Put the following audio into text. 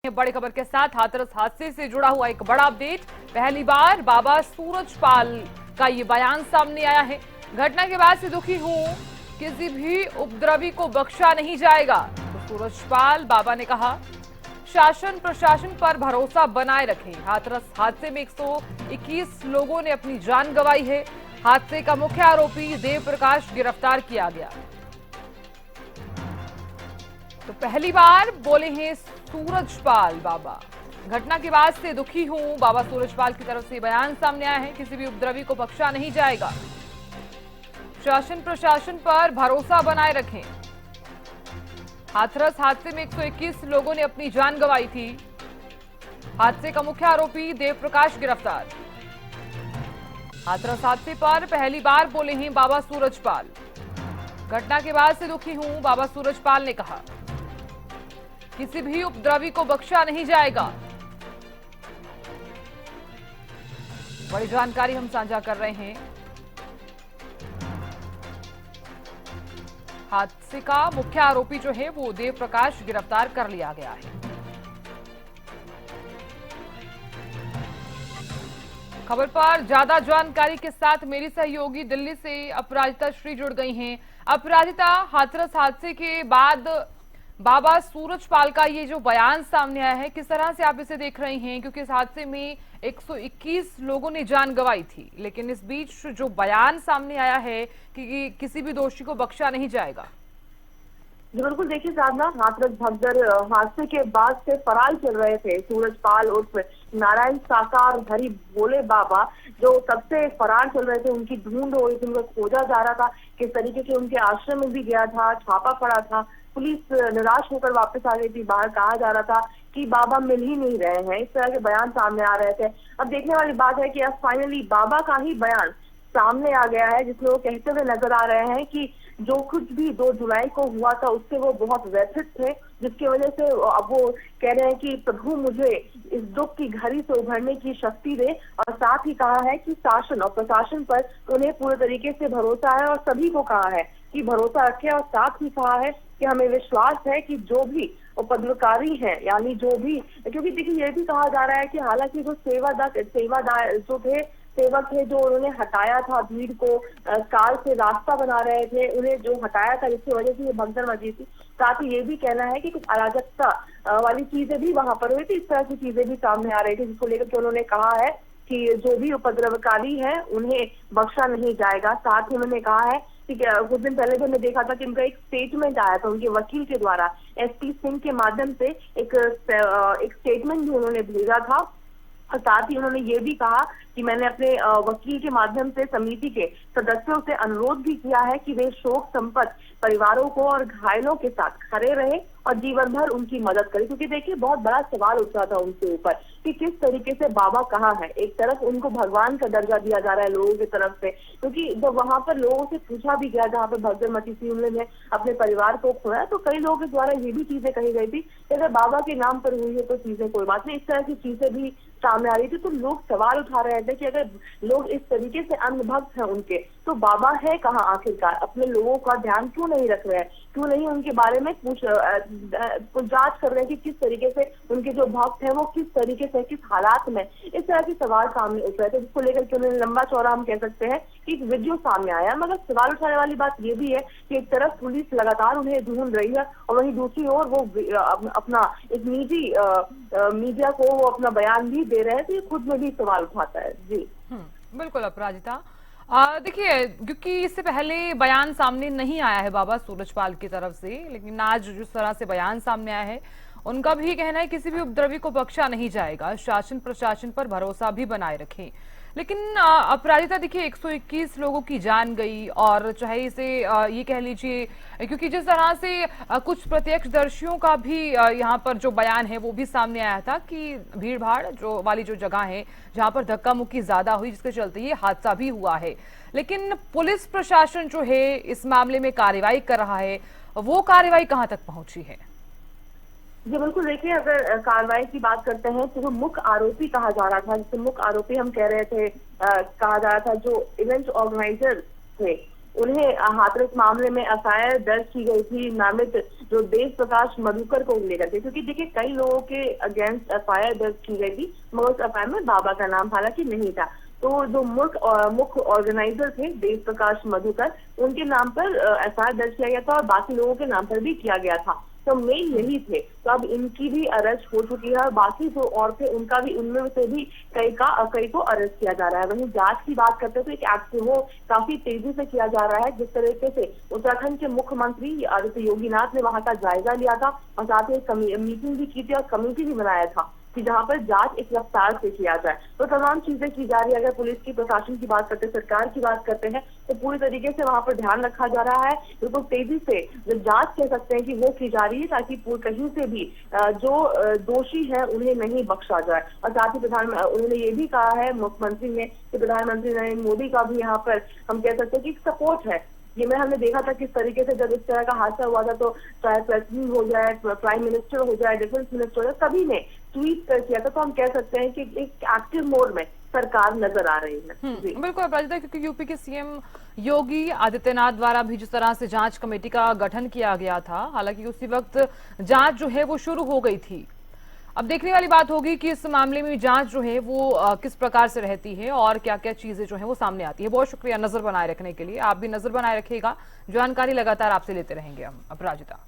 बड़ी खबर के साथ हाथरस हादसे से जुड़ा हुआ एक बड़ा अपडेट। पहली बार बाबा सूरजपाल का ये बयान सामने आया है। घटना के बाद से दुखी हूं, किसी भी उपद्रवी को बख्शा नहीं जाएगा। तो सूरजपाल बाबा ने कहा, शासन प्रशासन पर भरोसा बनाए रखें। हाथरस हादसे में 121 लोगों ने अपनी जान गंवाई है। हादसे का मुख्य आरोपी देव प्रकाश गिरफ्तार किया गया। तो पहली बार बोले हैं सूरजपाल बाबा। घटना के बाद से दुखी हूं, बाबा सूरजपाल की तरफ से बयान सामने आया है। किसी भी उपद्रवी को बख्शा नहीं जाएगा। शासन प्रशासन पर भरोसा बनाए रखें। हाथरस हादसे में 121 लोगों ने अपनी जान गंवाई थी। हादसे का मुख्य आरोपी देव प्रकाश गिरफ्तार। हाथरस हादसे पर पहली बार बोले हैं बाबा सूरजपाल। घटना के बाद से दुखी हूं, बाबा सूरजपाल ने कहा, किसी भी उपद्रवी को बख्शा नहीं जाएगा। बड़ी जानकारी हम साझा कर रहे हैं। हादसे का मुख्य आरोपी जो है वो देव प्रकाश गिरफ्तार कर लिया गया है। खबर पर ज्यादा जानकारी के साथ मेरी सहयोगी दिल्ली से अपराजिता श्री जुड़ गई हैं। अपराजिता, हाथरस हादसे के बाद बाबा सूरजपाल का ये जो बयान सामने आया है, किस तरह से आप इसे देख रहे हैं? क्योंकि इस हादसे में 121 लोगों ने जान गंवाई थी, लेकिन इस बीच जो बयान सामने आया है कि किसी भी दोषी को बख्शा नहीं जाएगा। जी बिल्कुल, देखिए साधना, हाथरस भगदड़ हादसे के बाद से फरार चल रहे थे सूरजपाल उर्फ नारायण साकार हरि भोले बाबा, जो सबसे फरार चल रहे थे। उनकी ढूंढ हो रही थी, उनको खोजा जा रहा था। किस तरीके से उनके आश्रम में भी गया था, छापा पड़ा था। पुलिस निराश होकर वापस आ गई थी। बाहर कहा जा रहा था कि बाबा मिल ही नहीं रहे हैं। इस तरह के बयान सामने आ रहे थे। अब देखने वाली बात है कि अब फाइनली बाबा का ही बयान सामने आ गया है, जिसमें वो कहते हुए नजर आ रहे हैं कि जो कुछ भी 2 जुलाई को हुआ था उससे वो बहुत व्यथित थे, जिसकी वजह से अब वो कह रहे हैं कि प्रभु मुझे इस दुख की घड़ी से उभरने की शक्ति दे। और साथ ही कहा है कि शासन और प्रशासन पर उन्हें पूरे तरीके से भरोसा है और सभी को कहा है कि भरोसा रखे। और साथ ही कहा है कि हमें विश्वास है कि जो भी उपद्रवकारी हैं, यानी जो भी, क्योंकि देखिए ये भी कहा जा रहा है कि हालांकि जो सेवादार जो थे, सेवक थे, जो उन्होंने हटाया था भीड़ को, कार से रास्ता बना रहे थे, उन्हें जो हटाया था, जिसकी वजह से ये भगदड़ मची थी। साथ ही ये भी कहना है कि कुछ अराजकता वाली चीजें भी वहां पर हुई थी। इस तरह की चीजें भी सामने आ रही थी, जिसको लेकर के उन्होंने कहा है कि जो भी उपद्रवकारी है उन्हें बख्शा नहीं जाएगा। साथ ही उन्होंने कहा है कि कुछ दिन पहले भी हमने देखा था कि उनका एक स्टेटमेंट आया था उनके वकील के द्वारा, एसपी सिंह के माध्यम से एक स्टेटमेंट भी उन्होंने भेजा था। और साथ ही उन्होंने ये भी कहा कि मैंने अपने वकील के माध्यम से समिति के सदस्यों से अनुरोध भी किया है कि वे शोक संपन्न परिवारों को और घायलों के साथ खड़े रहे और जीवन भर उनकी मदद करें। क्योंकि देखिए बहुत बड़ा सवाल उठ रहा था उनके ऊपर कि किस तरीके से बाबा कहाँ है। एक तरफ उनको भगवान का दर्जा दिया जा रहा है लोगों की तरफ से, क्योंकि जब वहां पर लोगों से पूछा भी गया जहाँ पर भगदड़ मची थी, उन्होंने अपने परिवार को खोया, तो कई लोगों के द्वारा ये भी चीजें कही गई थी कि अगर बाबा के नाम पर हुई है तो चीजें कोई बात नहीं। इस तरह की चीजें भी सामने आ रही थी। तो लोग सवाल उठा रहे थे कि अगर लोग इस तरीके से अंधभक्त हैं उनके, तो बाबा है कहाँ आखिरकार? अपने लोगों का ध्यान क्यों नहीं रख रहे हैं? क्यों नहीं उनके बारे में जांच कर रहे हैं कि किस तरीके से उनके जो भक्त हैं वो किस तरीके से, किस हालात में? इस तरह के सवाल सामने उठ रहे थे, जिसको लेकर के उन्होंने लंबा चौड़ा हम कह सकते हैं कि एक वीडियो सामने आया। मगर सवाल उठाने वाली बात ये भी है कि एक तरफ पुलिस लगातार उन्हें ढूंढ रही है और वहीं दूसरी ओर वो अपना एक निजी मीडिया को वो अपना बयान भी दे रहे हैं। तो ये खुद में भी सवाल उठाता है। जी बिल्कुल अपराजिता, देखिए, क्योंकि इससे पहले बयान सामने नहीं आया है बाबा सूरजपाल की तरफ से, लेकिन आज जिस तरह से बयान सामने आया है, उनका भी कहना है किसी भी उपद्रवी को बख्शा नहीं जाएगा। शासन प्रशासन पर भरोसा भी बनाए रखें। लेकिन अपराजिता, देखिए 121 लोगों की जान गई, और चाहे इसे ये कह लीजिए, क्योंकि जिस तरह से कुछ प्रत्यक्षदर्शियों का भी यहाँ पर जो बयान है वो भी सामने आया था कि भीड़ भाड़ जो वाली जो जगह है जहाँ पर धक्का मुक्की ज्यादा हुई, जिसके चलते ये हादसा भी हुआ है। लेकिन पुलिस प्रशासन जो है इस मामले में कार्रवाई कर रहा है, वो कार्रवाई कहाँ तक पहुंची है? जी बिल्कुल, देखिए अगर कार्रवाई की बात करते हैं तो जो मुख्य आरोपी कहा जा रहा था, जिसे मुख्य आरोपी हम कह रहे थे, कहा जा रहा था, जो इवेंट ऑर्गेनाइजर थे, उन्हें हाथरस मामले में एफआईआर दर्ज की गई थी नामित जो देश प्रकाश मधुकर को लेकर के, क्योंकि देखिए कई लोगों के अगेंस्ट एफआईआर दर्ज की गई थी मगर उस एफआईआर में बाबा का नाम हालांकि नहीं था। तो जो मुख्य ऑर्गेनाइजर थे देश प्रकाश मधुकर, उनके नाम पर एफआईआर दर्ज किया गया था और बाकी लोगों के नाम पर भी किया गया था। तो मेन यही थे। तो अब इनकी भी अरेस्ट हो चुकी है और बाकी जो और थे उनका भी, उनमें से भी कई को अरेस्ट किया जा रहा है। वहीं जांच की बात करते हैं तो एक एक्ट वो काफी तेजी से किया जा रहा है। जिस तरीके से उत्तराखंड के मुख्यमंत्री आदित्य योगीनाथ ने वहां का जायजा लिया था और साथ ही एक मीटिंग भी की थी और कमेटी भी बनाया था कि जहां पर जांच एक रफ्तार से किया जाए। तो तमाम चीजें की जा रही है। अगर पुलिस की, प्रशासन की बात करते हैं, सरकार की बात करते हैं, तो पूरी तरीके से वहां पर ध्यान रखा जा रहा है। बिल्कुल तेजी से जो जांच कह सकते हैं कि वो की जा रही है ताकि कहीं से भी जो दोषी है उन्हें नहीं बख्शा जाए। और साथ ही उन्होंने ये भी कहा है मुख्यमंत्री ने कि प्रधानमंत्री नरेंद्र मोदी का भी यहाँ पर हम कह सकते हैं कि सपोर्ट है। ये में हमने देखा था किस तरीके से जब इस तरह का हादसा हुआ था तो चाहे प्रेसिडेंट हो जाए, प्राइम मिनिस्टर हो जाए, डिफेंस मिनिस्टर हो जाए, सभी ने ट्वीट कर किया था। तो हम कह सकते हैं कि एक एक्टिव मोड में सरकार नजर आ रही है। जी बिल्कुल अपराजिता, क्योंकि यूपी के सीएम योगी आदित्यनाथ द्वारा भी जिस तरह से जांच कमेटी का गठन किया गया था, हालांकि उसी वक्त जांच जो है वो शुरू हो गई थी। अब देखने वाली बात होगी कि इस मामले में जांच जो है वो किस प्रकार से रहती है और क्या क्या चीजें जो है वो सामने आती है। बहुत शुक्रिया नजर बनाए रखने के लिए। आप भी नजर बनाए रखिएगा, जानकारी लगातार आपसे लेते रहेंगे हम। अपराजिता।